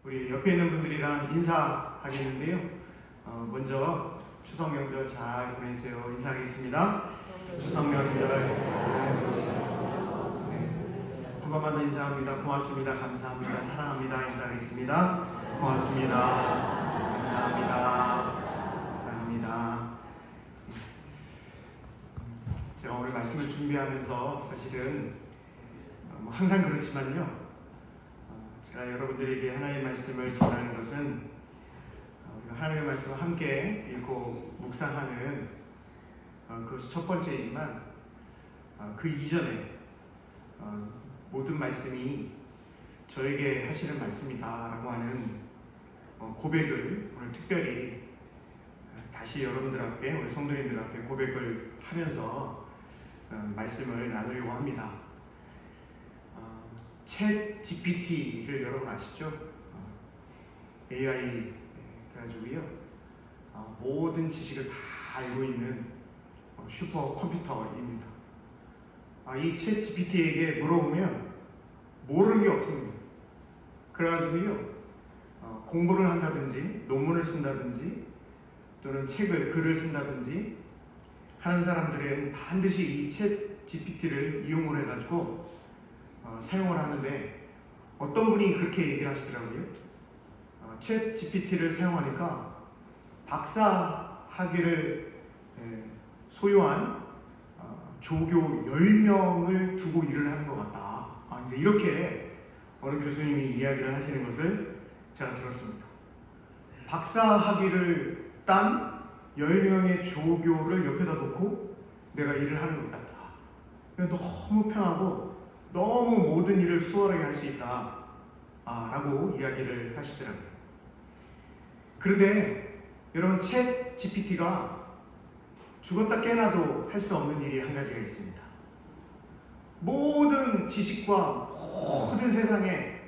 우리 옆에 있는 분들이랑 인사하겠는데요. 먼저 추석 명절 잘 보내세요. 인사하겠습니다. 추석 명절 잘 보내세요. 네. 한 번만 더 인사합니다. 고맙습니다. 감사합니다. 사랑합니다. 인사하겠습니다. 고맙습니다. 감사합니다. 사랑합니다. 제가 오늘 말씀을 준비하면서 사실은 항상 그렇지만요. 제가 여러분들에게 하나님의 말씀을 전하는 것은 우리가 하나님의 말씀을 함께 읽고 묵상하는 그것이 첫 번째이지만 그 이전에 모든 말씀이 저에게 하시는 말씀이다라고 하는 고백을 오늘 특별히 다시 여러분들 앞에, 우리 성도님들 앞에 고백을 하면서 말씀을 나누려고 합니다. 챗 GPT를 여러분 아시죠? AI 그래가지고요 모든 지식을 다 알고 있는 슈퍼 컴퓨터입니다. 이 챗 GPT에게 물어보면 모르는 게 없습니다. 그래가지고요 공부를 한다든지 논문을 쓴다든지 또는 글을 쓴다든지 하는 사람들은 반드시 이 챗 GPT를 이용을 해가지고 사용을 하는데 어떤 분이 그렇게 얘기를 하시더라고요. 챗 GPT를 사용하니까 박사 학위를 소유한 조교 10명을 두고 일을 하는 것 같다. 이제 이렇게 어느 교수님이 이야기를 하시는 것을 제가 들었습니다. 박사 학위를 딴 10명의 조교를 옆에다 놓고 내가 일을 하는 것 같다. 너무 편하고 너무 모든 일을 수월하게 할 수 있다 라고 이야기를 하시더라고요. 그런데 여러분, 챗 GPT가 죽었다 깨나도 할 수 없는 일이 한 가지가 있습니다. 모든 지식과 모든 세상에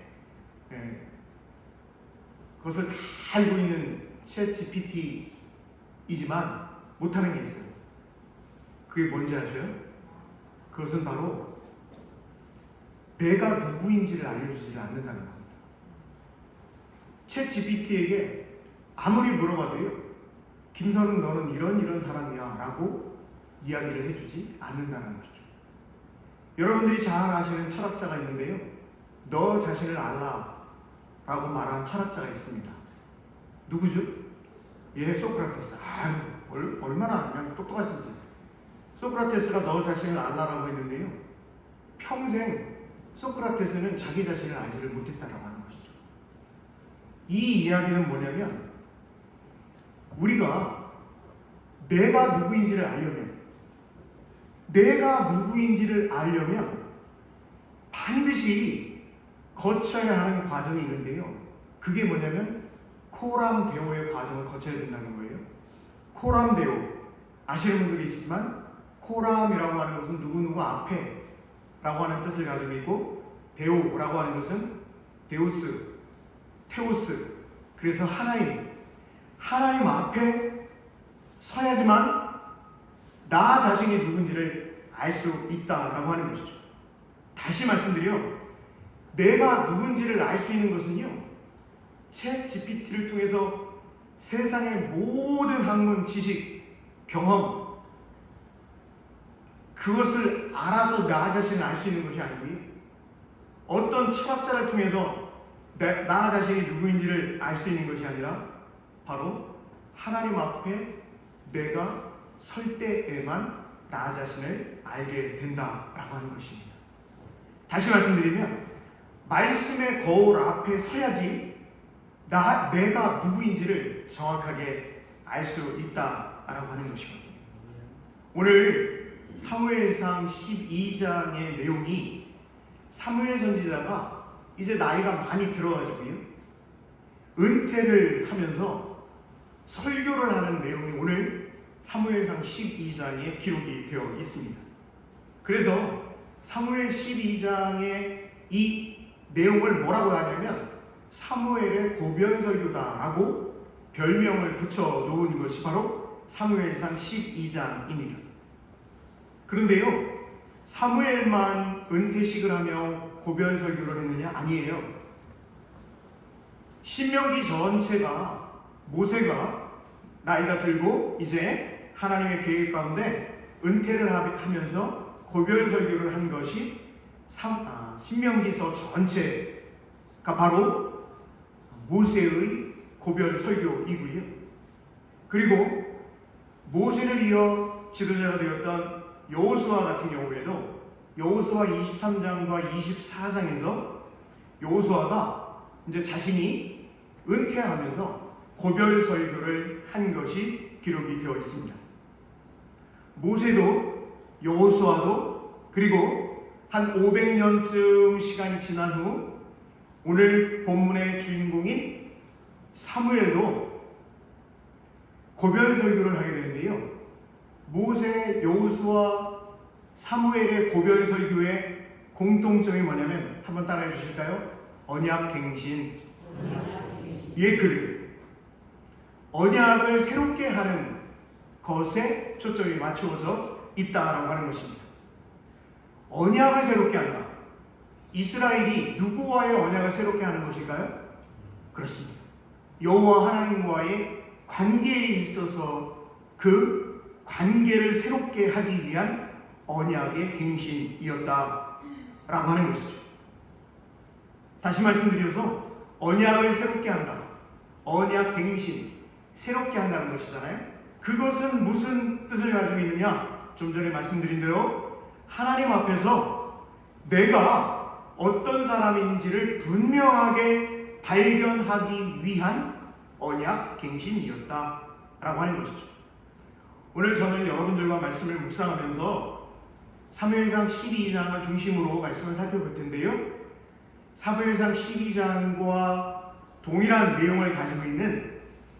그것을 다 알고 있는 챗 GPT이지만 못하는 게 있어요. 그게 뭔지 아세요? 그것은 바로 내가 누구인지를 알려주지 않는다는 겁니다. 챗 GPT에게 아무리 물어봐도요, 김선웅 너는 이런 사람이야 라고 이야기를 해주지 않는다는 것이죠. 여러분들이 잘 아시는 철학자가 있는데요, 너 자신을 알라 라고 말한 철학자가 있습니다. 누구죠? 소크라테스. 얼마나 그냥 똑똑하신지. 소크라테스가 너 자신을 알라라고 했는데요, 평생 소크라테스는 자기 자신을 알지를 못했다라고 하는 것이죠. 이 이야기는 뭐냐면, 우리가 내가 누구인지를 알려면 반드시 거쳐야 하는 과정이 있는데요. 그게 뭐냐면 코람데오의 과정을 거쳐야 된다는 거예요. 코람데오 아시는 분들이 계시지만, 코람이라고 하는 것은 누구누구 앞에 라고 하는 뜻을 가지고 있고, 데오라고 하는 것은 데우스, 테오스, 그래서 하나님 앞에 서야지만 나 자신이 누군지를 알 수 있다라고 하는 것이죠. 다시 말씀드려, 내가 누군지를 알 수 있는 것은요, 챗 GPT를 통해서 세상의 모든 학문, 지식, 경험, 그것을 알아서 나 자신을 알 수 있는 것이 아니고요, 어떤 철학자를 통해서 나 자신이 누구인지를 알 수 있는 것이 아니라 바로 하나님 앞에 내가 설 때에만 나 자신을 알게 된다라고 하는 것입니다. 다시 말씀드리면, 말씀의 거울 앞에 서야지 내가 누구인지를 정확하게 알 수 있다라고 하는 것이거든요. 오늘 사무엘상 12장의 내용이, 사무엘 선지자가 이제 나이가 많이 들어가지고요, 은퇴를 하면서 설교를 하는 내용이 오늘 사무엘상 12장에 기록이 되어 있습니다. 그래서 사무엘 12장의 이 내용을 뭐라고 하냐면 사무엘의 고변설교다라고 별명을 붙여 놓은 것이 바로 사무엘상 12장입니다. 그런데요, 사무엘만 은퇴식을 하며 고변설교를 했느냐? 아니에요. 신명기 전체가 모세가 나이가 들고 이제 하나님의 계획 가운데 은퇴를 하면서 고별 설교를 한 것이 신명기서 전체가 바로 모세의 고별 설교이고요. 그리고 모세를 이어 지도자가 되었던 여호수아 같은 경우에도 여호수아 23장과 24장에서 여호수아가 이제 자신이 은퇴하면서 고별 설교를 한 것이 기록이 되어 있습니다. 모세도 여호수아도 그리고 한 500년쯤 시간이 지난 후 오늘 본문의 주인공인 사무엘도 고별 설교를 하게 되는데요. 모세, 여호수아, 사무엘의 고별 설교의 공통점이 뭐냐면 한번 따라해 주실까요? 언약갱신. 예, 그래요. 언약을 새롭게 하는 것에 초점이 맞추어져 있다라고 하는 것입니다. 언약을 새롭게 한다. 이스라엘이 누구와의 언약을 새롭게 하는 것일까요? 그렇습니다. 여호와 하나님과의 관계에 있어서 그 관계를 새롭게 하기 위한 언약의 갱신이었다라고 하는 것이죠. 다시 말씀드려서 언약을 새롭게 한다. 언약 갱신, 새롭게 한다는 것이잖아요. 그것은 무슨 뜻을 가지고 있느냐? 좀 전에 말씀드린 대로 하나님 앞에서 내가 어떤 사람인지를 분명하게 발견하기 위한 언약 갱신이었다라고 하는 것이죠. 오늘 저는 여러분들과 말씀을 묵상하면서 사무엘상 12장을 중심으로 말씀을 살펴볼 텐데요. 사무엘상 12장과 동일한 내용을 가지고 있는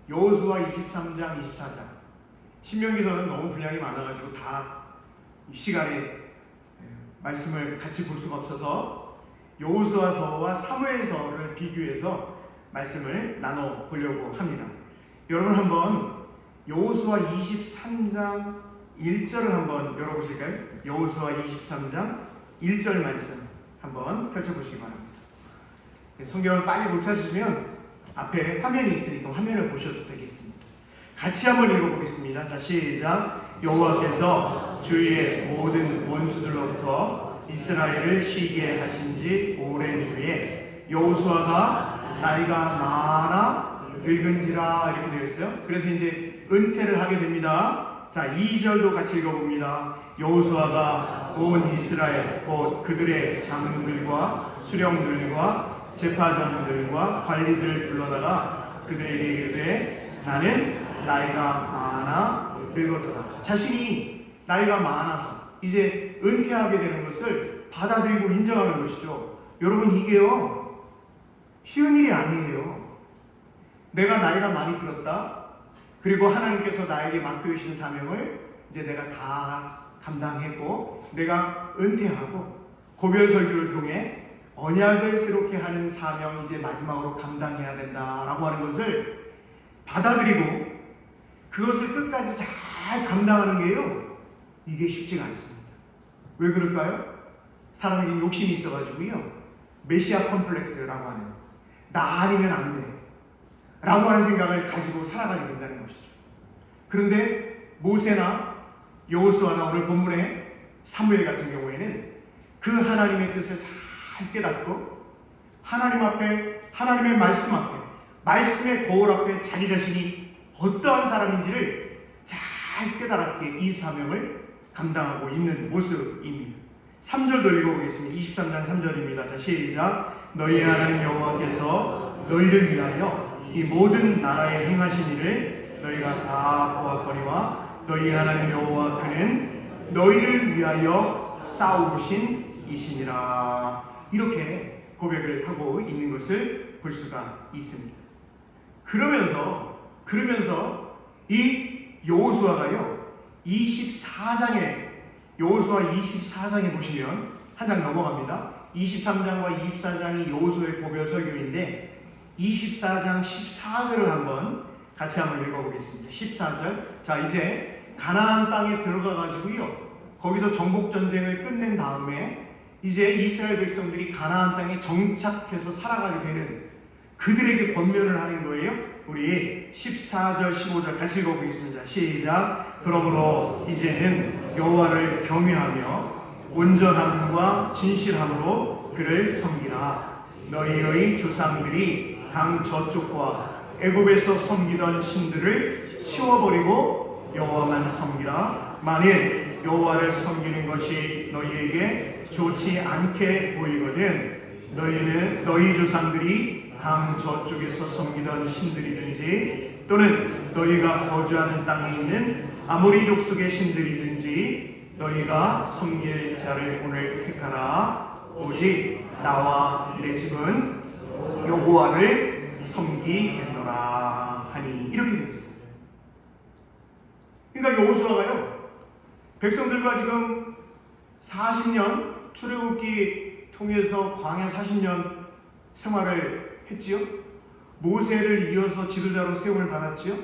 여호수아 23장, 24장, 신명기서는 너무 분량이 많아가지고 다 이 시간에 말씀을 같이 볼 수가 없어서 여호수아서와 사무엘서를 비교해서 말씀을 나눠보려고 합니다. 여러분 한번 여호수아 23장 1절을 한번 열어보실까요? 여호수아 23장 1절 말씀 한번 펼쳐보시기 바랍니다. 성경을 빨리 못 찾으시면 앞에 화면이 있으니까 화면을 보셔도 되겠습니다. 같이 한번 읽어보겠습니다. 자, 시작. 여호와께서 주위의 모든 원수들로부터 이스라엘을 쉬게 하신 지 오랜 후에 여호수아가 나이가 많아 늙은지라 이렇게 되어 있어요. 그래서 이제 은퇴를 하게 됩니다. 자, 2절도 같이 읽어봅니다. 여호수아가 온 이스라엘 곧 그들의 장로들과 수령들과 제파장들과 관리들을 불러다가 그들에게 이르되 나는 나이가 많아 늙었도다. 자신이 나이가 많아서 이제 은퇴하게 되는 것을 받아들이고 인정하는 것이죠. 여러분, 이게요 쉬운 일이 아니에요. 내가 나이가 많이 들었다. 그리고 하나님께서 나에게 맡겨주신 사명을 이제 내가 다 감당했고 내가 은퇴하고 고별 설교를 통해 언약을 새롭게 하는 사명 이제 마지막으로 감당해야 된다라고 하는 것을 받아들이고 그것을 끝까지 잘 감당하는 게요 이게 쉽지가 않습니다. 왜 그럴까요? 사람에게 욕심이 있어가지고요 메시아 컴플렉스라고 하는 나 아니면 안 돼 라고 하는 생각을 가지고 살아가게 된다는 것이죠. 그런데 모세나 여호수아나 오늘 본문의 사무엘 같은 경우에는 그 하나님의 뜻을 잘 깨닫고 하나님 앞에 하나님의 말씀 앞에 말씀의 거울 앞에 자기 자신이 어떠한 사람인지를 잘 깨달았기에 이 사명을 감당하고 있는 모습입니다. 3절도 읽어보겠습니다. 23장 3절입니다. 자, 시작. 너희 하나님 여호와께서 너희를 위하여 이 모든 나라에 행하신 일을 너희가 다 보았거니와 너희 하나님 여호와 그는 너희를 위하여 싸우신 이시니라. 이렇게 고백을 하고 있는 것을 볼 수가 있습니다. 그러면서 이 여호수아가요 24장에 여호수아 24장에 보시면 한 장 넘어갑니다. 23장과 24장이 여호수아의 고별 설교인데 24장 14절을 같이 한번 읽어보겠습니다. 14절. 자, 이제 가나안 땅에 들어가가지고요 거기서 정복 전쟁을 끝낸 다음에 이제 이스라엘 백성들이 가나안 땅에 정착해서 살아가게 되는 그들에게 권면을 하는 거예요. 우리 14절 15절 같이 읽어보겠습니다. 시작. 그러므로 이제는 여호와를 경외하며 온전함과 진실함으로 그를 섬기라. 너희의 조상들이 강 저쪽과 애굽에서 섬기던 신들을 치워버리고 여호와만 섬기라. 만일 여호와를 섬기는 것이 너희에게 좋지 않게 보이거든 너희 조상들이 강 저쪽에서 섬기던 신들이든지 또는 너희가 거주하는 땅에 있는 아모리 족속의 신들이든지 너희가 섬길 자를 오늘 택하라. 오직 나와 내 집은 여호와를 섬기겠노라 하니. 이렇게 되어 있습니다. 그러니까 여호수아가요 백성들과 지금 40년 출애굽기 통해서 광야 40년 생활을 했지요. 모세를 이어서 지도자로 세움을 받았지요.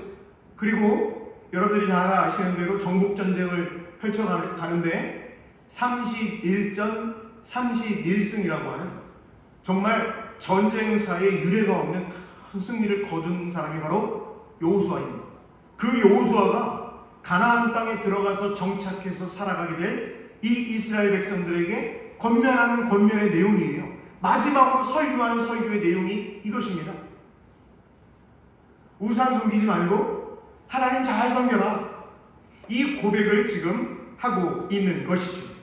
그리고 여러분들이 다 아시는 대로 정복전쟁을 펼쳐가는데 31전 31승이라고 하는 정말 전쟁사에 유례가 없는 큰 승리를 거둔 사람이 바로 여호수아입니다. 그 여호수아가 가나안 땅에 들어가서 정착해서 살아가게 될 이 이스라엘 백성들에게 권면하는 권면의 내용이에요. 마지막으로 설교하는 설교의 내용이 이것입니다. 우상 섬기지 말고 하나님 잘 섬겨라. 이 고백을 지금 하고 있는 것이죠.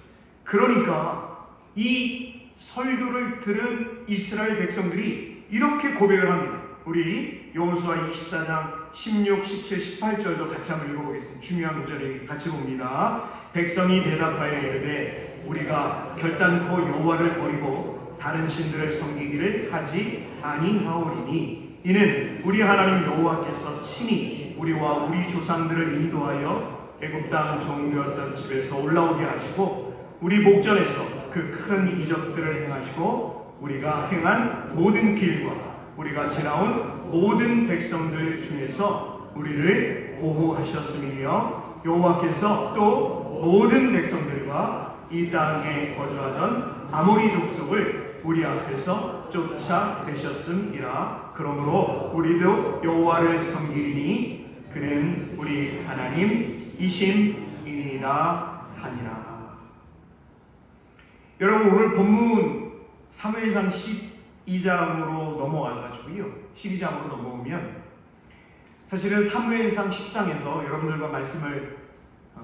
그러니까 이 설교를 들은 이스라엘 백성들이 이렇게 고백을 합니다. 우리 여호수아 24장 16, 17, 18절도 같이 한번 읽어보겠습니다. 중요한 구절을 같이 봅니다. 백성이 대답하여 이르되 우리가 결단코 여호와를 버리고 다른 신들을 섬기기를 하지 아니하오리니 이는 우리 하나님 여호와께서 친히 우리와 우리 조상들을 인도하여 애굽 땅 종되었던 집에서 올라오게 하시고 우리 목전에서 그 큰 이적들을 행하시고 우리가 행한 모든 길과 우리가 지나온 모든 백성들 중에서 우리를 보호하셨으며 여호와께서 또 모든 백성들과 이 땅에 거주하던 아모리 족속을 우리 앞에서 쫓아내셨음이라. 그러므로 우리도 여호와를 섬기리니 그는 우리 하나님이심이니라 하니라. 여러분, 오늘 본문 사무엘상 12장으로 넘어가가지고요 12장으로 넘어오면 사실은 사무엘상 10장에서 여러분들과 말씀을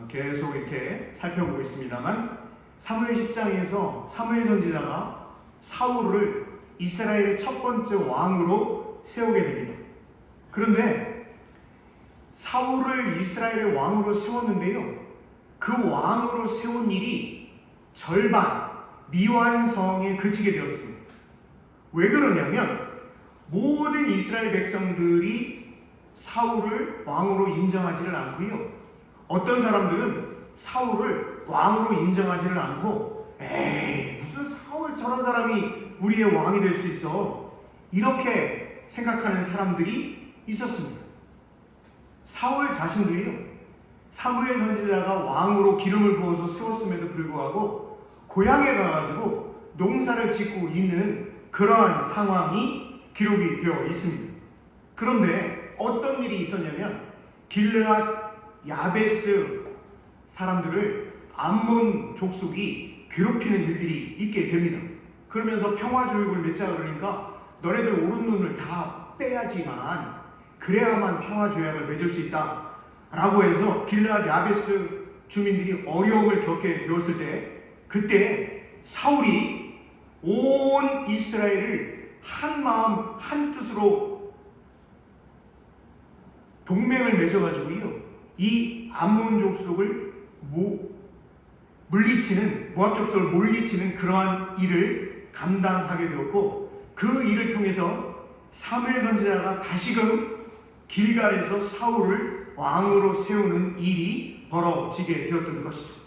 계속 이렇게 살펴보고 있습니다만 사무엘 10장에서 사무엘 선지자가 사울을 이스라엘의 첫 번째 왕으로 세우게 됩니다. 그런데 사울을 이스라엘의 왕으로 세웠는데요, 그 왕으로 세운 일이 절반 미완성에 그치게 되었습니다. 왜 그러냐면 모든 이스라엘 백성들이 사울을 왕으로 인정하지를 않고요, 어떤 사람들은 사울을 왕으로 인정하지를 않고 에이 무슨 사울 저런 사람이 우리의 왕이 될 수 있어 이렇게 생각하는 사람들이 있었습니다. 사울 자신도요 사무엘 선지자가 왕으로 기름을 부어서 세웠음에도 불구하고 고향에 가가지고 농사를 짓고 있는 그러한 상황이 기록이 되어 있습니다. 그런데 어떤 일이 있었냐면 길르앗 야베스 사람들을 암몬 족속이 괴롭히는 일들이 있게 됩니다. 그러면서 평화조약을 맺자 그러니까 너네들 오른 눈을 다 빼야지만 그래야만 평화조약을 맺을 수 있다 라고 해서 길르앗 야베스 주민들이 어려움을 겪게 되었을 때 그때 사울이 온 이스라엘을 한 마음 한 뜻으로 동맹을 맺어가지고요 이 암몬 족속을 물리치는 모압 족속을 물리치는 그러한 일을 감당하게 되었고 그 일을 통해서 사무엘 선지자가 다시금 길갈에서 사울을 왕으로 세우는 일이 벌어지게 되었던 것이죠.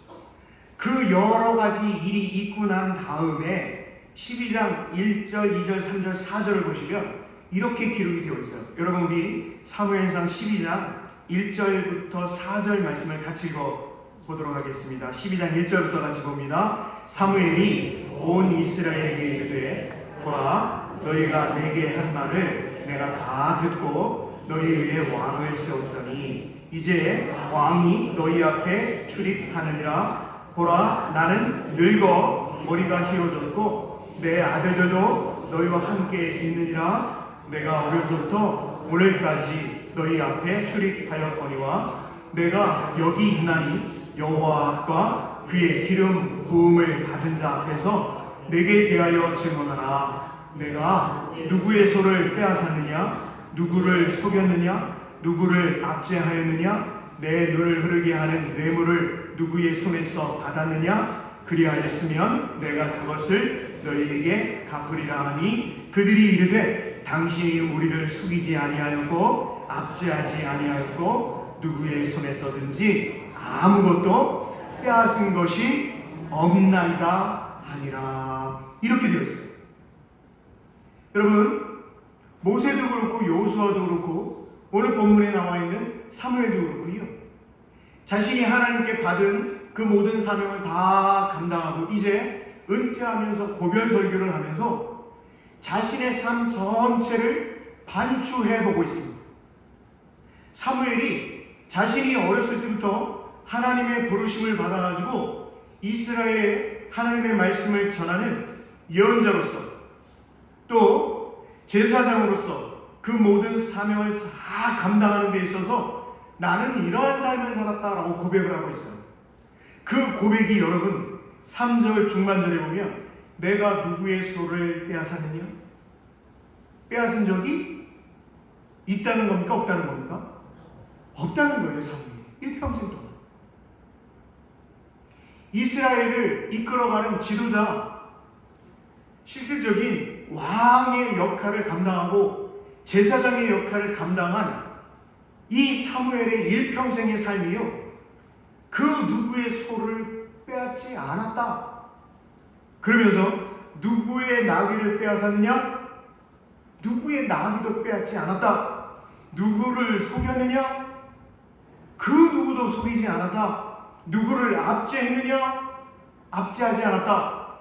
그 여러 가지 일이 있고 난 다음에 12장 1절, 2절, 3절, 4절을 보시면 이렇게 기록이 되어 있어요. 여러분 우리 사무엘상 12장 1절부터 4절 말씀을 같이 읽어보도록 하겠습니다. 12장 1절부터 같이 봅니다. 사무엘이 온 이스라엘에게 이르되 보라 너희가 내게 한 말을 내가 다 듣고 너희 위에 왕을 세웠더니 이제 왕이 너희 앞에 출입하느니라. 보라, 나는 늙어 머리가 휘어졌고 내 아들들도 너희와 함께 있느니라. 내가 어려서부터 오늘까지 너희 앞에 출입하였거니와 내가 여기 있나니 여호와 앞과 그의 기름 부음을 받은 자 앞에서 내게 대하여 질문하라. 내가 누구의 소를 빼앗았느냐? 누구를 속였느냐? 누구를 압제하였느냐? 내 눈을 흐르게 하는 뇌물을 누구의 손에서 받았느냐? 그리하였으면 내가 그것을 너희에게 갚으리라 하니 그들이 이르되 당신이 우리를 속이지 아니하였고 압제하지 아니하였고 누구의 손에서든지 아무것도 빼앗은 것이 없나이다 하니라. 이렇게 되어 있어요. 여러분, 모세도 그렇고 여호수아도 그렇고 오늘 본문에 나와 있는 사무엘도 그렇고요, 자신이 하나님께 받은 그 모든 사명을 다 감당하고 이제 은퇴하면서 고별 설교를 하면서 자신의 삶 전체를 반추해보고 있습니다. 사무엘이 자신이 어렸을 때부터 하나님의 부르심을 받아가지고 이스라엘에 하나님의 말씀을 전하는 예언자로서 또 제사장으로서 그 모든 사명을 다 감당하는 데 있어서 나는 이러한 삶을 살았다라고 고백을 하고 있어요. 그 고백이 여러분 3절 중반절에 보면 내가 누구의 소를 빼앗았느냐? 빼앗은 적이 있다는 겁니까? 없다는 겁니까? 없다는 거예요. 사무엘이 일평생 동안 이스라엘을 이끌어가는 지도자, 실질적인 왕의 역할을 감당하고 제사장의 역할을 감당한 이 사무엘의 일평생의 삶이요, 그 누구의 소를 빼앗지 않았다. 그러면서 누구의 나귀를 빼앗았느냐? 누구의 나귀도 빼앗지 않았다. 누구를 속였느냐? 그 누구도 속이지 않았다. 누구를 압제했느냐? 압제하지 않았다.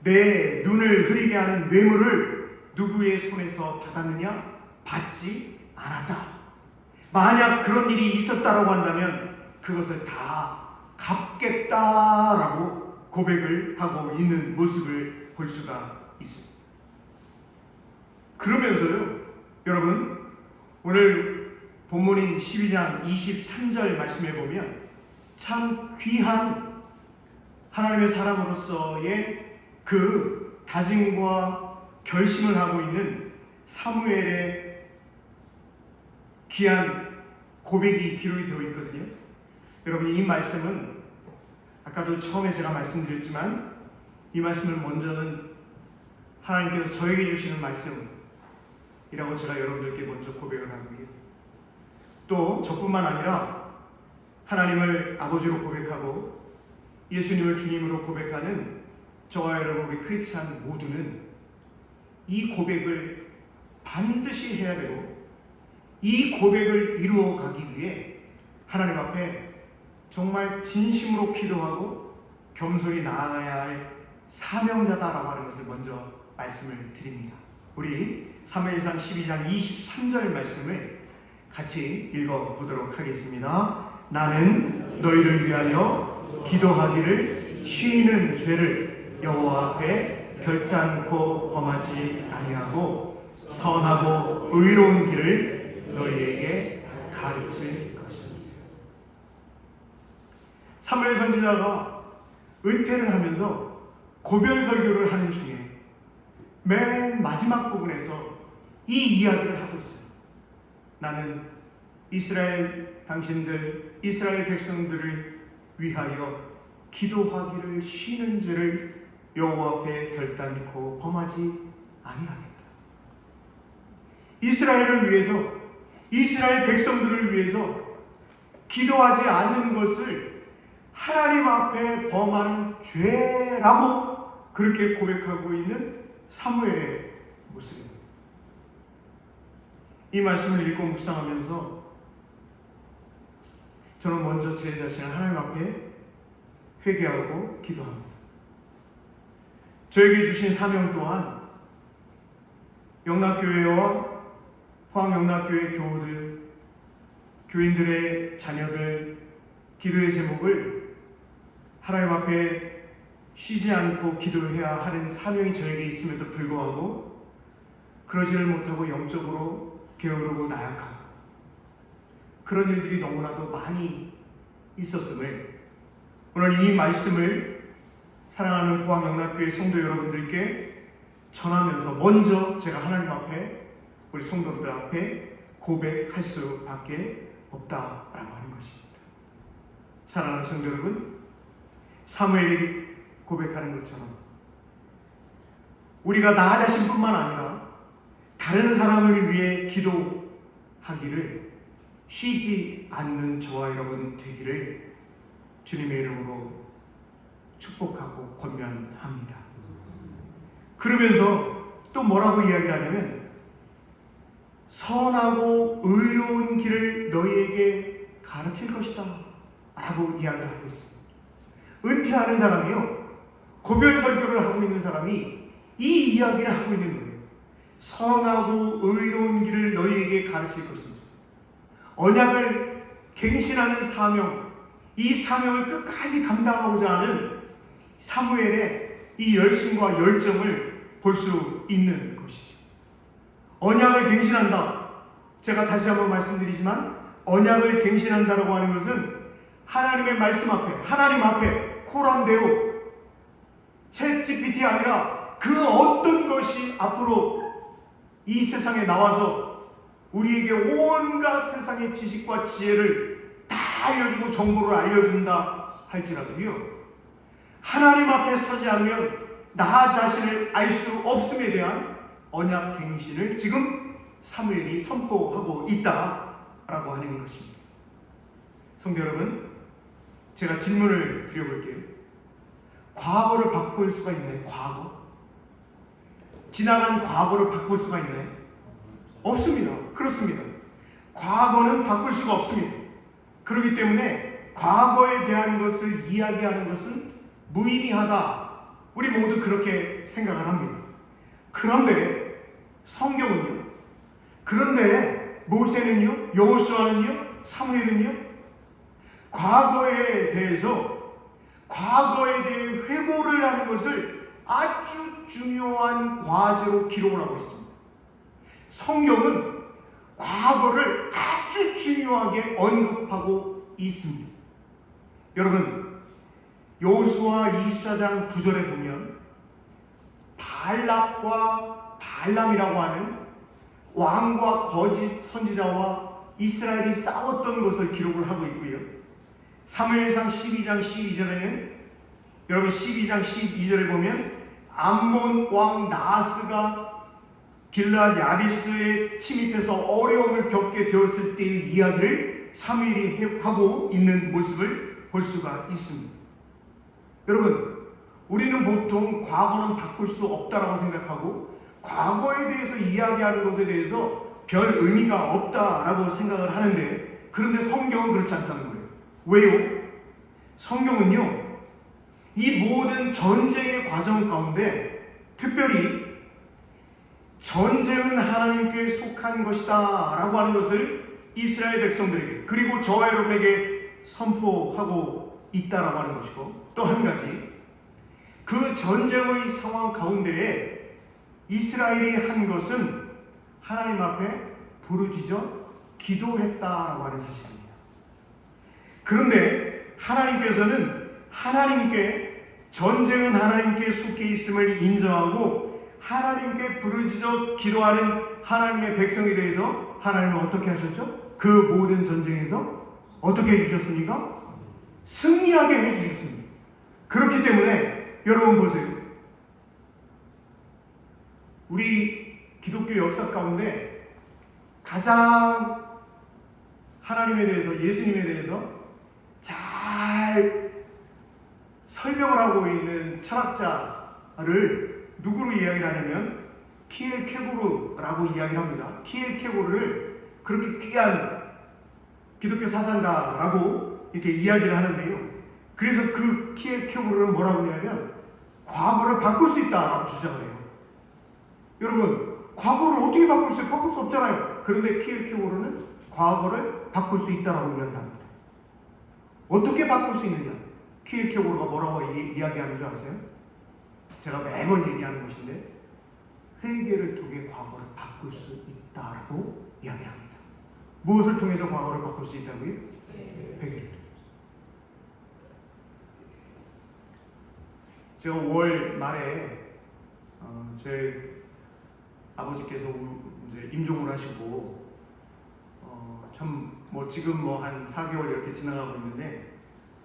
내 눈을 흐리게 하는 뇌물을 누구의 손에서 받았느냐? 받지 않았다. 만약 그런 일이 있었다라고 한다면 그것을 다 갚겠다라고 고백을 하고 있는 모습을 볼 수가 있습니다. 그러면서요, 여러분, 오늘 본문인 12장 23절 말씀에 보면 참 귀한 하나님의 사람으로서의 그 다짐과 결심을 하고 있는 사무엘의 귀한 고백이 기록이 되어 있거든요. 여러분, 이 말씀은 아까도 처음에 제가 말씀드렸지만 이 말씀을 먼저는 하나님께서 저에게 주시는 말씀이라고 제가 여러분들께 먼저 고백을 하고요, 또 저뿐만 아니라 하나님을 아버지로 고백하고 예수님을 주님으로 고백하는 저와 여러분 우리 크리스찬 모두는 이 고백을 반드시 해야 되고 이 고백을 이루어 가기 위해 하나님 앞에 정말 진심으로 기도하고 겸손히 나아가야 할 사명자다라고 하는 것을 먼저 말씀을 드립니다. 우리 사무엘상 12장 23절 말씀을 같이 읽어보도록 하겠습니다. 나는 너희를 위하여 기도하기를 쉬는 죄를 여호와 앞에 결단코 범하지 아니하고 선하고 의로운 길을 너희에게 가르칠 것이다. 사무엘 선지자가 은퇴를 하면서 고별 설교를 하는 중에 맨 마지막 부분에서 이 이야기를 하고 있어요. 나는 이스라엘 당신들, 이스라엘 백성들을 위하여 기도하기를 쉬는 죄를 여호와 앞에 결단코 범하지 아니하겠다. 이스라엘을 위해서, 이스라엘 백성들을 위해서 기도하지 않는 것을 하나님 앞에 범하는 죄라고 그렇게 고백하고 있는 사무엘의 모습입니다. 이 말씀을 읽고 묵상하면서 저는 먼저 제 자신을 하나님 앞에 회개하고 기도합니다. 저에게 주신 사명 또한 영락교회와 포항영락교회 교우들, 교인들의 자녀들 기도의 제목을 하나님 앞에 쉬지 않고 기도해야 하는 사명이 저에게 있음에도 불구하고 그러지를 못하고 영적으로 게으르고 나약하고 그런 일들이 너무나도 많이 있었음을 오늘 이 말씀을 사랑하는 포항영락교회 성도 여러분들께 전하면서 먼저 제가 하나님 앞에 우리 성도들 앞에 고백할 수밖에 없다라고 하는 것입니다. 사랑하는 성도 여러분, 사무엘이 고백하는 것처럼 우리가 나 자신뿐만 아니라 다른 사람을 위해 기도하기를 쉬지 않는 저와 여러분 되기를 주님의 이름으로 축복하고 권면합니다. 그러면서 또 뭐라고 이야기를 하냐면 선하고 의로운 길을 너희에게 가르칠 것이다 라고 이야기를 하고 있습니다. 은퇴하는 사람이요, 고별 설교를 하고 있는 사람이 이 이야기를 하고 있는 거예요. 선하고 의로운 길을 너희에게 가르칠 것이다. 언약을 갱신하는 사명, 이 사명을 끝까지 감당하고자 하는 사무엘의 이 열심과 열정을 볼 수 있는 것이죠. 언약을 갱신한다. 제가 다시 한번 말씀드리지만 언약을 갱신한다라고 하는 것은 하나님의 말씀 앞에, 하나님 앞에 코람데오, 챗GPT 아니라 그 어떤 것이 앞으로 이 세상에 나와서 우리에게 온갖 세상의 지식과 지혜를 다 알려주고 정보를 알려준다 할지라도요, 하나님 앞에 서지 않으면 나 자신을 알 수 없음에 대한 언약 갱신을 지금 사무엘이 선포하고 있다라고 하는 것입니다. 성도 여러분, 제가 질문을 드려볼게요. 과거를 바꿀 수가 있나요? 과거? 지나간 과거를 바꿀 수가 있나요? 없습니다. 그렇습니다. 과거는 바꿀 수가 없습니다. 그렇기 때문에 과거에 대한 것을 이야기하는 것은 무의미하다. 우리 모두 그렇게 생각을 합니다. 그런데 성경은요? 그런데 모세는요? 여호수아는요? 사무엘은요? 과거에 대해서 과거에 대해 회고를 하는 것을 아주 중요한 과제로 기록을 하고 있습니다. 성경은 과거를 아주 중요하게 언급하고 있습니다. 여러분, 여호수아 24장 9절에 보면 발락과 발람이라고 하는 왕과 거짓 선지자와 이스라엘이 싸웠던 것을 기록을 하고 있고요. 사무엘상 12장 12절에는 여러분 12장 12절에 보면 암몬 왕 나하스가 길르앗 야비스에 침입해서 어려움을 겪게 되었을 때의 이야기를 사무엘이 하고 있는 모습을 볼 수가 있습니다. 여러분, 우리는 보통 과거는 바꿀 수 없다라고 생각하고 과거에 대해서 이야기하는 것에 대해서 별 의미가 없다라고 생각을 하는데, 그런데 성경은 그렇지 않다는 거예요. 왜요? 성경은요, 이 모든 전쟁의 과정 가운데 특별히 전쟁은 하나님께 속한 것이다 라고 하는 것을 이스라엘 백성들에게, 그리고 저와 여러분에게 선포하고 있다라고 하는 것이고, 또 한 가지, 그 전쟁의 상황 가운데에 이스라엘이 한 것은 하나님 앞에 부르짖어 기도했다라고 하는 사실입니다. 그런데 하나님께서는 하나님께, 전쟁은 하나님께 속해 있음을 인정하고 하나님께 부르짖어 기도하는 하나님의 백성에 대해서 하나님은 어떻게 하셨죠? 그 모든 전쟁에서 어떻게 해주셨습니까? 승리하게 해주셨습니다. 그렇기 때문에 여러분 보세요. 우리 기독교 역사 가운데 가장 하나님에 대해서, 예수님에 대해서 잘 설명을 하고 있는 철학자를 누구로 이야기를 하냐면 키엘케고르라고 이야기를 합니다. 키엘케고르를 그렇게 귀한 기독교 사상가라고 이렇게 이야기를 하는데요. 그래서 그 키엘케고르는 뭐라고 하냐면 과거를 바꿀 수 있다라고 주장을 해요. 여러분, 과거를 어떻게 바꿀 수 있어요? 바꿀 수 없잖아요. 그런데 키엘케고르는 과거를 바꿀 수 있다라고 이야기합니다. 어떻게 바꿀 수 있느냐? 키엘케고르가 뭐라고 이야기하는 줄 아세요? 제가 매번 얘기하는 것인데 회개를 통해 과거를 바꿀 수 있다라고 이야기합니다. 무엇을 통해서 과거를 바꿀 수 있다고요? 회개를. 제가 5월 말에 저희 아버지께서 이제 임종을 하시고 참 뭐 지금 뭐 한 4개월 이렇게 지나가고 있는데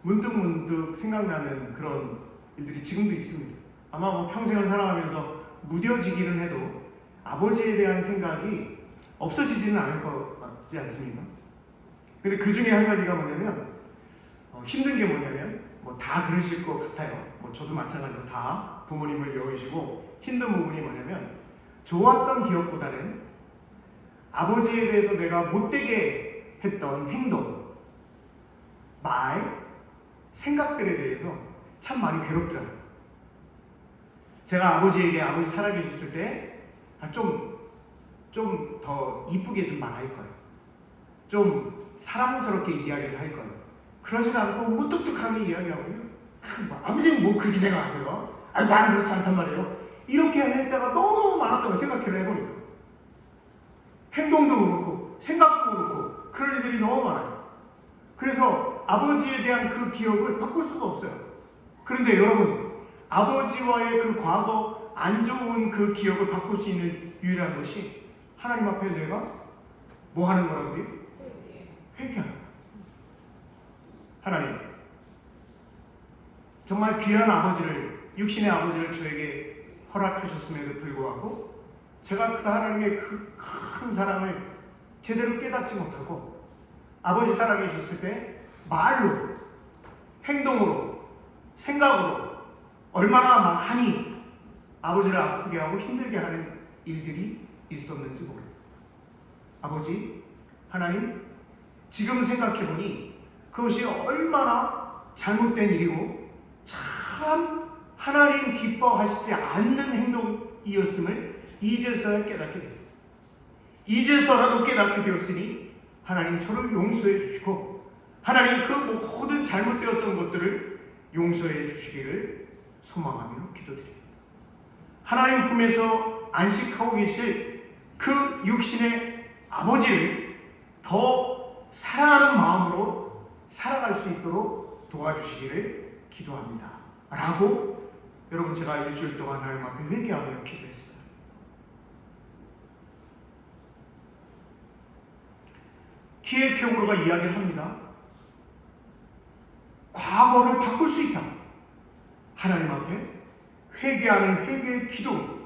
문득 생각나는 그런 일들이 지금도 있습니다. 아마 뭐 평생을 살아가면서 무뎌지기는 해도 아버지에 대한 생각이 없어지지는 않을 것 같지 않습니까? 근데 그 중에 한 가지가 뭐냐면 힘든 게 뭐냐면 뭐 다 그러실 것 같아요. 뭐 저도 마찬가지로 다 부모님을 여우시고 힘든 부분이 뭐냐면 좋았던 기억보다는 아버지에 대해서 내가 못되게 했던 행동, 말, 생각들에 대해서 참 많이 괴롭더라고요. 제가 아버지에게 아버지 살아계셨을 때 좀 더 이쁘게 좀 말할 거예요. 좀 사랑스럽게 이야기를 할 거예요. 그러진 않고 무뚝뚝하게 이야기하고요. 아버지는 뭐 그렇게 생각하세요? 아니 나는 그렇지 않단 말이에요. 이렇게 했다가 너무 많았다고 생각을 해보니까 행동도 그렇고 생각도 그렇고 그런 일들이 너무 많아요. 그래서 아버지에 대한 그 기억을 바꿀 수가 없어요. 그런데 여러분, 아버지와의 그 과거 안 좋은 그 기억을 바꿀 수 있는 유일한 것이 하나님 앞에 내가 뭐 하는 거라고요? 회개하는 거예요. 하나님, 정말 귀한 아버지를, 육신의 아버지를 저에게 허락하셨음에도 불구하고 제가 그 하나님의 그 큰 사랑을 제대로 깨닫지 못하고 아버지 살아계셨을 때 말로, 행동으로, 생각으로 얼마나 많이 아버지를 아프게 하고 힘들게 하는 일들이 있었는지 모릅니다. 아버지, 하나님, 지금 생각해보니 그것이 얼마나 잘못된 일이고 참 하나님 기뻐하시지 않는 행동이었음을 이제서야 깨닫게 됩니다. 이제서라도 깨닫게 되었으니 하나님 저를 용서해 주시고 하나님 그 모든 잘못되었던 것들을 용서해 주시기를 소망하며 기도드립니다. 하나님 품에서 안식하고 계실 그 육신의 아버지를 더 사랑하는 마음으로 살아갈 수 있도록 도와주시기를 기도합니다. 라고 여러분 제가 일주일 동안 하나님 앞에 회개하며 기도했어요. 키엘케고르가 이야기를 합니다. 과거를 바꿀 수 있다. 하나님 앞에 회개하는 회개의 기도.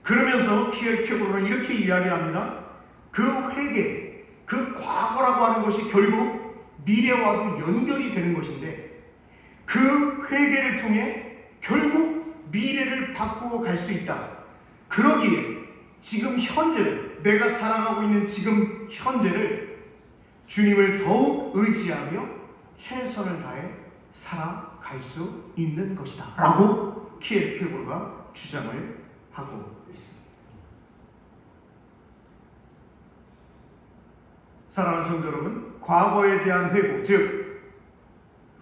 그러면서 키엘케고르는 이렇게 이야기합니다. 그 회개, 그 과거라고 하는 것이 결국 미래와도 연결이 되는 것인데 그 회개를 통해 결국 미래를 바꾸어 갈 수 있다. 그러기에 지금 현재를, 내가 살아가고 있는 지금 현재를 주님을 더욱 의지하며 최선을 다해 살아갈 수 있는 것이다. 라고 키엘케고르가 주장을 하고 있습니다. 사랑하는 성도 여러분, 과거에 대한 회고, 즉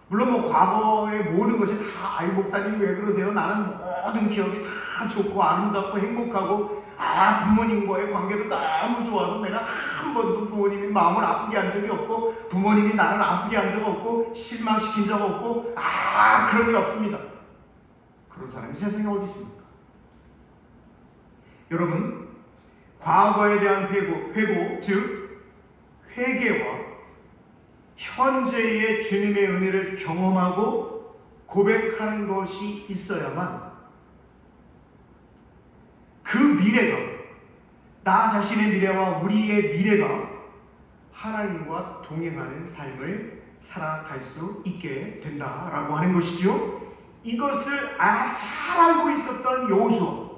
물론 뭐 과거의 모든 것이 다 아이 목사님 왜 그러세요? 나는 모든 기억이 다 좋고 아름답고 행복하고 부모님과의 관계도 너무 좋아서 내가 한 번도 부모님이 마음을 아프게 한 적이 없고 부모님이 나를 아프게 한 적 없고 실망시킨 적 없고 그런 일 없습니다. 그런 사람이 세상에 어디 있습니까? 여러분, 과거에 대한 회고 즉 회개와 현재의 주님의 은혜를 경험하고 고백하는 것이 있어야만 그 미래가, 나 자신의 미래와 우리의 미래가 하나님과 동행하는 삶을 살아갈 수 있게 된다라고 하는 것이죠. 이것을 잘 알고 있었던 여호수아,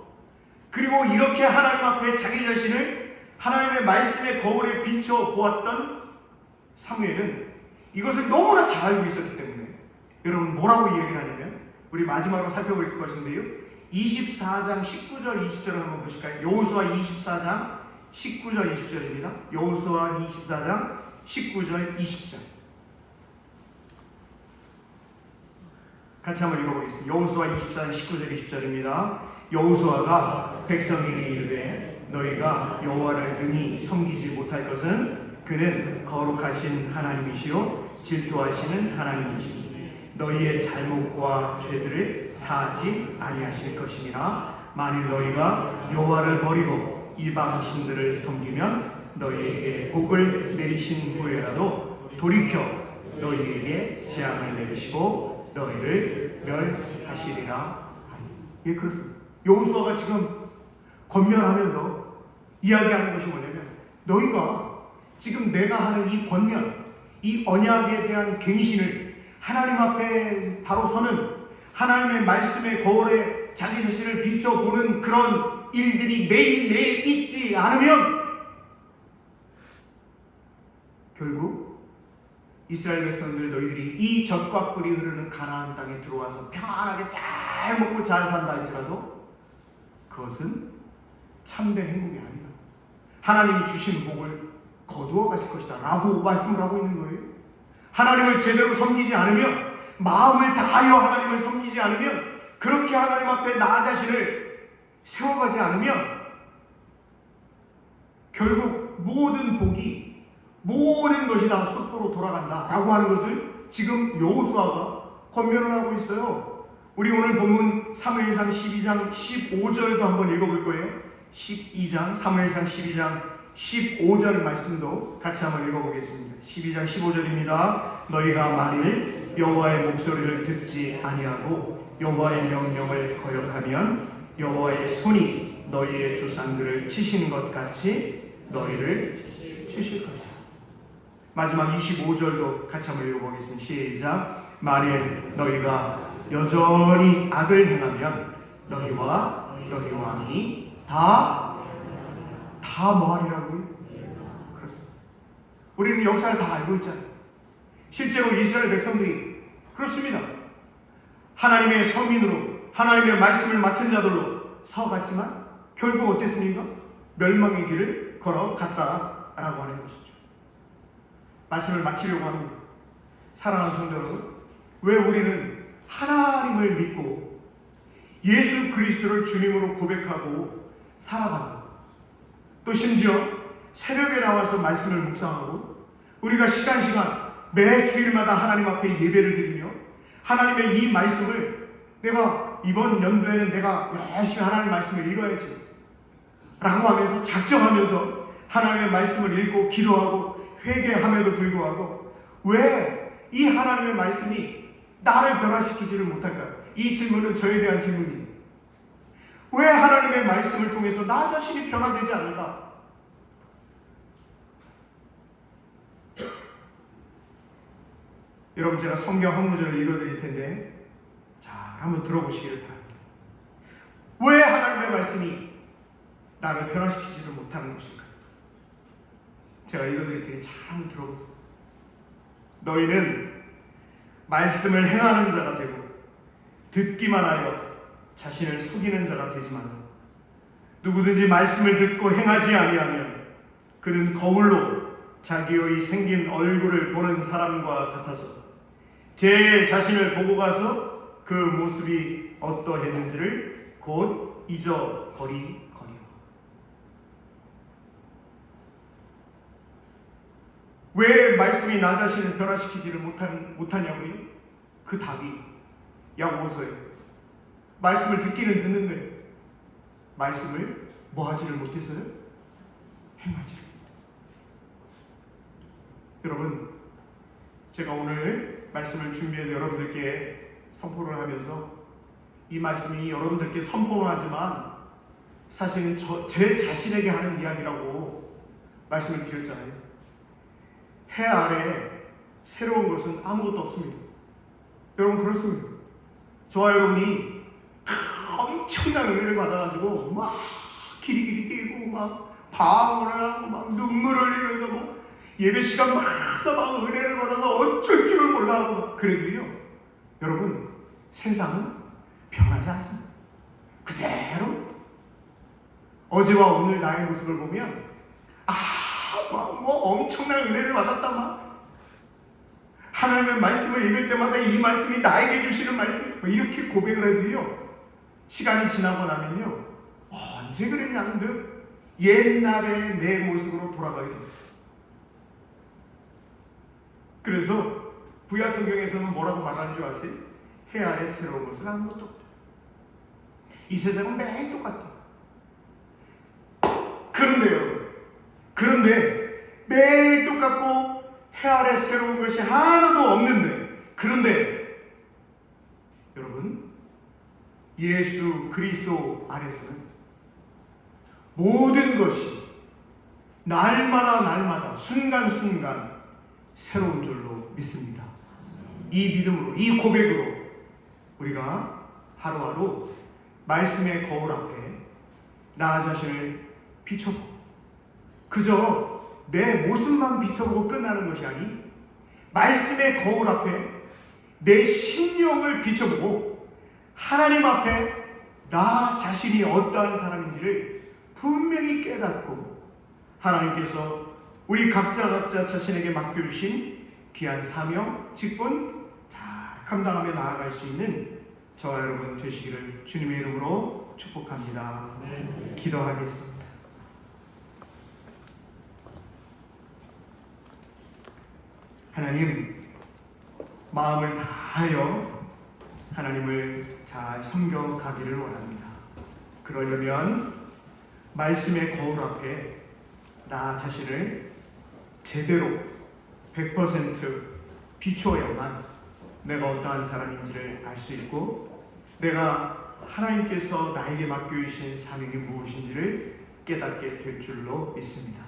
그리고 이렇게 하나님 앞에 자기 자신을 하나님의 말씀의 거울에 비춰 보았던 사무엘은 이것을 너무나 잘 알고 있었기 때문에 여러분 뭐라고 이야기를 하냐면, 우리 마지막으로 살펴볼 것인데요, 24장 19절 20절을 한번 보실까요? 여호수아 24장 19절 20절입니다. 여호수아 24장 19절 20절 같이 한번 읽어보겠습니다. 여호수아 24장 19절 20절입니다. 여호수아가 백성에게 이르되 너희가 여호와를 능히 섬기지 못할 것은 그는 거룩하신 하나님이시요 질투하시는 하나님이시니 너희의 잘못과 죄들을 사하지 아니하실 것이니라. 만일 너희가 여호와를 버리고 이방 신들을 섬기면 너희에게 복을 내리신 후에라도 돌이켜 너희에게 재앙을 내리시고 너희를 멸하시리라 하니. 예, 그렇습니다. 여호수아가 지금 권면하면서 이야기하는 것이 뭐냐면 너희가 지금 내가 하는 이 권면, 이 언약에 대한 갱신을 하나님 앞에 바로 서는 하나님의 말씀의 거울에 자기 자신을 비춰보는 그런 일들이 매일매일 있지 않으면 결국 이스라엘 백성들 너희들이 이 젖과 꿀이 흐르는 가나안 땅에 들어와서 평안하게 잘 먹고 잘 산다 할지라도 그것은 참된 행복이 아니다. 하나님이 주신 복을 거두어 가실 것이다 라고 말씀을 하고 있는 거예요. 하나님을 제대로 섬기지 않으면, 마음을 다하여 하나님을 섬기지 않으면, 그렇게 하나님 앞에 나 자신을 세워가지 않으면 결국 모든 복이, 모든 것이 다 숫보로 돌아간다 라고 하는 것을 지금 여호수아가 권면을 하고 있어요. 우리 오늘 본문 사무엘상 12장 15절도 한번 읽어볼 거예요. 12장 사무엘상 12장 15절 말씀도 같이 한번 읽어보겠습니다. 12장 15절입니다. 너희가 만일 여호와의 목소리를 듣지 아니하고 여호와의 명령을 거역하면 여호와의 손이 너희의 조상들을 치신 것 같이 너희를 치실 것이다. 마지막 25절도 같이 한번 읽어보겠습니다. 시작. 만일 너희가 여전히 악을 행하면 너희와 너희 왕이 다 뭐하리라고요? 그렇습니다. 우리는 역사를 다 알고 있잖아요. 실제로 이스라엘 백성들이 그렇습니다. 하나님의 서민으로 하나님의 말씀을 맡은 자들로 서갔지만 결국 어땠습니까? 멸망의 길을 걸어갔다라고 하는 것이죠. 말씀을 마치려고 합니다. 사랑하는 성도 여러분, 왜 우리는 하나님을 믿고 예수 그리스도를 주님으로 고백하고 살아가고 또 심지어 새벽에 나와서 말씀을 묵상하고 우리가 시간 매 주일마다 하나님 앞에 예배를 드리며 하나님의 이 말씀을 내가 이번 연도에는 내가 열심히 하나님의 말씀을 읽어야지 라고 하면서 작정하면서 하나님의 말씀을 읽고 기도하고 회개함에도 불구하고 왜 이 하나님의 말씀이 나를 변화시키지를 못할까요? 이 질문은 저에 대한 질문입니다. 왜 하나님의 말씀을 통해서 나 자신이 변화되지 않을까? 여러분, 제가 성경 한 구절을 읽어드릴 텐데 자, 한번 들어보시기를 바랍니다. 왜 하나님의 말씀이 나를 변화시키지를 못하는 것일까? 제가 읽어드릴 테니 잘 한번 들어보세요. 너희는 말씀을 행하는 자가 되고 듣기만 하여 자신을 속이는 자가 되지 말라. 누구든지 말씀을 듣고 행하지 아니하면 그는 거울로 자기의 생긴 얼굴을 보는 사람과 같아서 제 자신을 보고 가서 그 모습이 어떠했는지를 곧 잊어버리거니와. 왜 말씀이 나 자신을 변화시키지를 못하냐고요? 그 답이 야고보서에 말씀을 듣기는 듣는데 말씀을 뭐 하지를 못해서요? 행하지를 못해서. 여러분, 제가 오늘 말씀을 준비해서 여러분들께 선포를 하면서 이 말씀이 여러분들께 선포는 하지만 사실은 제 자신에게 하는 이야기라고 말씀을 드렸잖아요. 해 아래 새로운 것은 아무것도 없습니다. 여러분, 그렇습니다. 저와 여러분이 엄청난 은혜를 받아가지고 막 기리기리 뛰고 막 방언을 하고 막 눈물을 흘리면서 막 예배 시간마다 막 은혜를 받아서 어쩔 줄을 몰라 하고 그래도요, 여러분, 세상은 변하지 않습니다. 그대로 어제와 오늘 나의 모습을 보면 엄청난 은혜를 받았다 하나님의 말씀을 읽을 때마다 이 말씀이 나에게 주시는 말씀 이렇게 고백을 해도요, 시간이 지나고 나면요, 언제 그랬냐는 듯 옛날의 내 모습으로 돌아가게 됩니다. 그래서 구약 성경에서는 뭐라고 말하는 줄 아세요? 해 아래 새로운 것은 아무것도 없다. 이 세상은 매일 똑같다. 그런데 매일 똑같고 해 아래 새로운 것이 하나도 없는데, 그런데 여러분, 예수 그리스도 안에서는 모든 것이 날마다 순간순간 새로운 줄로 믿습니다. 이 믿음으로, 이 고백으로 우리가 하루하루 말씀의 거울 앞에 나 자신을 비춰보고, 그저 내 모습만 비춰보고 끝나는 것이 아니, 말씀의 거울 앞에 내 심령을 비춰보고 하나님 앞에 나 자신이 어떠한 사람인지를 분명히 깨닫고, 하나님께서 우리 각자 자신에게 맡겨주신 귀한 사명, 직분 잘 감당하며 나아갈 수 있는 저와 여러분 되시기를 주님의 이름으로 축복합니다. 기도하겠습니다. 하나님, 마음을 다하여 하나님을 잘 섬겨가기를 원합니다. 그러려면 말씀의 거울 앞에 나 자신을 제대로 100% 비추어야만 내가 어떠한 사람인지를 알 수 있고, 내가 하나님께서 나에게 맡겨주신 사명이 무엇인지를 깨닫게 될 줄로 믿습니다.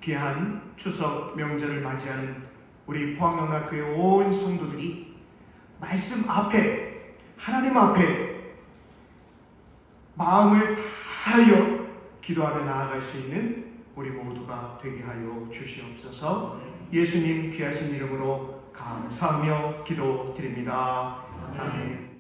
귀한 추석 명절을 맞이하는 우리 포항영락교회 온 성도들이 말씀 앞에, 하나님 앞에 마음을 다하여 기도하며 나아갈 수 있는 우리 모두가 되게 하여 주시옵소서. 예수님 귀하신 이름으로 감사하며 기도드립니다. 아멘.